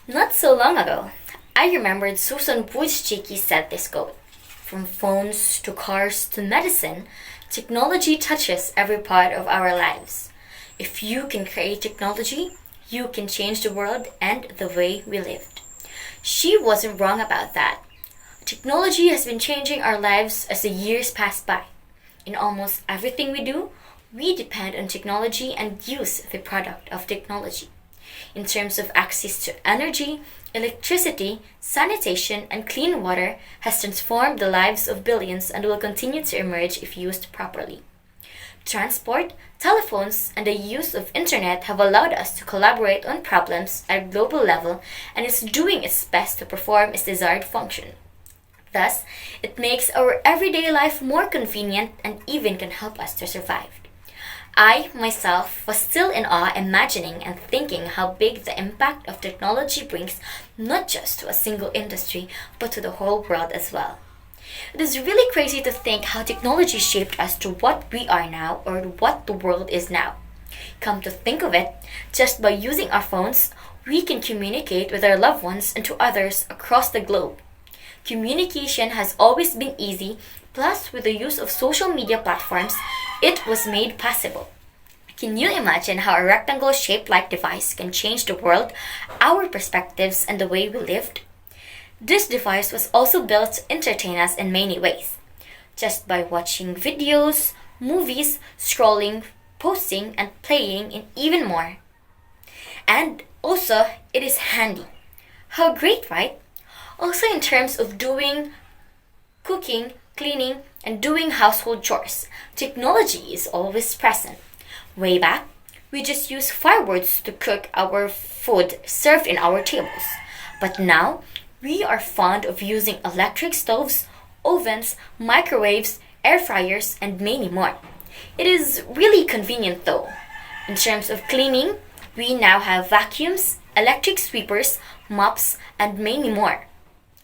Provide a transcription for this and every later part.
Not so long ago, I remembered Susan Wojcicki said this quote: "From phones to cars to medicine, technology touches every part of our lives. If you can create technology, you can change the world and the way we lived." She wasn't wrong about that. Technology has been changing our lives as the years pass by. In almost everything we do, we depend on technology and use the product of technology. In terms of access to energy, electricity, sanitation, and clean water has transformed the lives of billions and will continue to emerge if used properly. Transport, telephones, and the use of internet have allowed us to collaborate on problems at a global level and is doing its best to perform its desired function. Thus, it makes our everyday life more convenient and even can help us to survive. I, myself, was still in awe imagining and thinking how big the impact of technology brings not just to a single industry, but to the whole world as well. It is really crazy to think how technology shaped us to what we are now or what the world is now. Come to think of it, just by using our phones, we can communicate with our loved ones and to others across the globe. Communication has always been easy, plus, with the use of social media platforms, it was made possible. Can you imagine how a rectangle shaped like device can change the world, our perspectives, and the way we lived? This device was also built to entertain us in many ways. Just by watching videos, movies, scrolling, posting, and playing, and even more. And also, it is handy. How great, right? Also, in terms of doing cooking, cleaning, and doing household chores, technology is always present. Way back, we just used fireworks to cook our food served in our tables. But now, we are fond of using electric stoves, ovens, microwaves, air fryers, and many more. It is really convenient though. In terms of cleaning, we now have vacuums, electric sweepers, mops, and many more.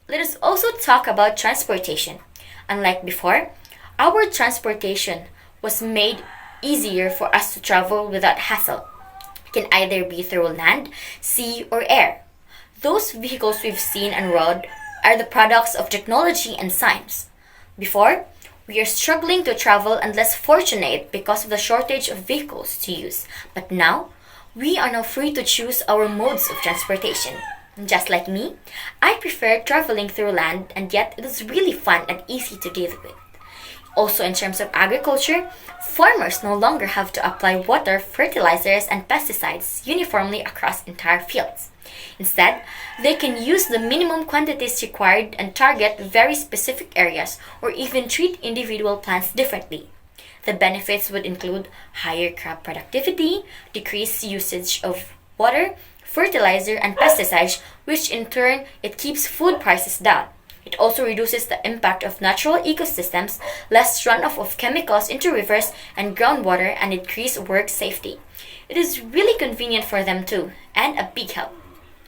Let us also talk about transportation. Unlike before, our transportation was made easier for us to travel without hassle. It can either be through land, sea, or air. Those vehicles we've seen and rode are the products of technology and science. Before, we are struggling to travel and less fortunate because of the shortage of vehicles to use. But now, we are now free to choose our modes of transportation. Just like me, I prefer traveling through land, and yet it is really fun and easy to deal with. Also, in terms of agriculture, farmers no longer have to apply water, fertilizers, and pesticides uniformly across entire fields. Instead, they can use the minimum quantities required and target very specific areas or even treat individual plants differently. The benefits would include higher crop productivity, decreased usage of water, fertilizer, and pesticides, which in turn it keeps food prices down. It also reduces the impact of natural ecosystems, less runoff of chemicals into rivers and groundwater, and increased work safety. It is really convenient for them too, and a big help.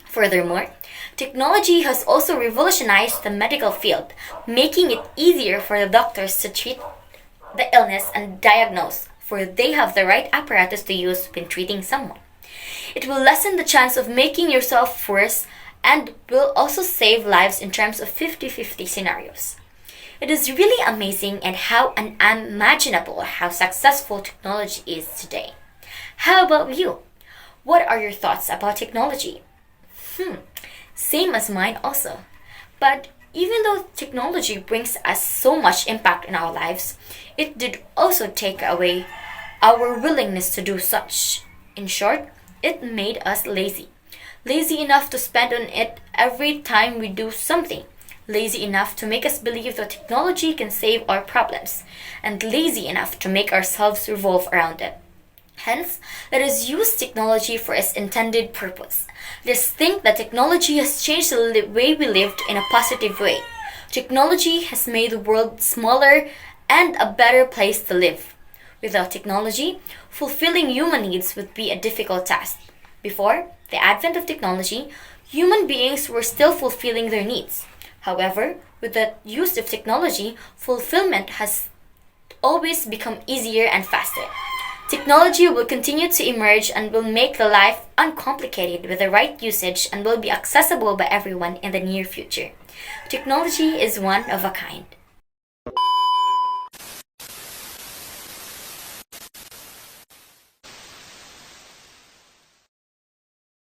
Furthermore, technology has also revolutionized the medical field, making it easier for the doctors to treat the illness and diagnose, for they have the right apparatus to use when treating someone. It will lessen the chance of making yourself worse and will also save lives in terms of 50-50 scenarios. It is really amazing and how unimaginable how successful technology is today. How about you? What are your thoughts about technology? Same as mine also. But even though technology brings us so much impact in our lives, it did also take away our willingness to do such. In short, it made us lazy. Lazy enough to spend on it every time we do something. Lazy enough to make us believe that technology can save our problems. And lazy enough to make ourselves revolve around it. Hence, let us use technology for its intended purpose. Let us think that technology has changed the way we lived in a positive way. Technology has made the world smaller and a better place to live. Without technology, fulfilling human needs would be a difficult task. Before the advent of technology, human beings were still fulfilling their needs. However, with the use of technology, fulfillment has always become easier and faster. Technology will continue to emerge and will make the life uncomplicated with the right usage and will be accessible by everyone in the near future. Technology is one of a kind.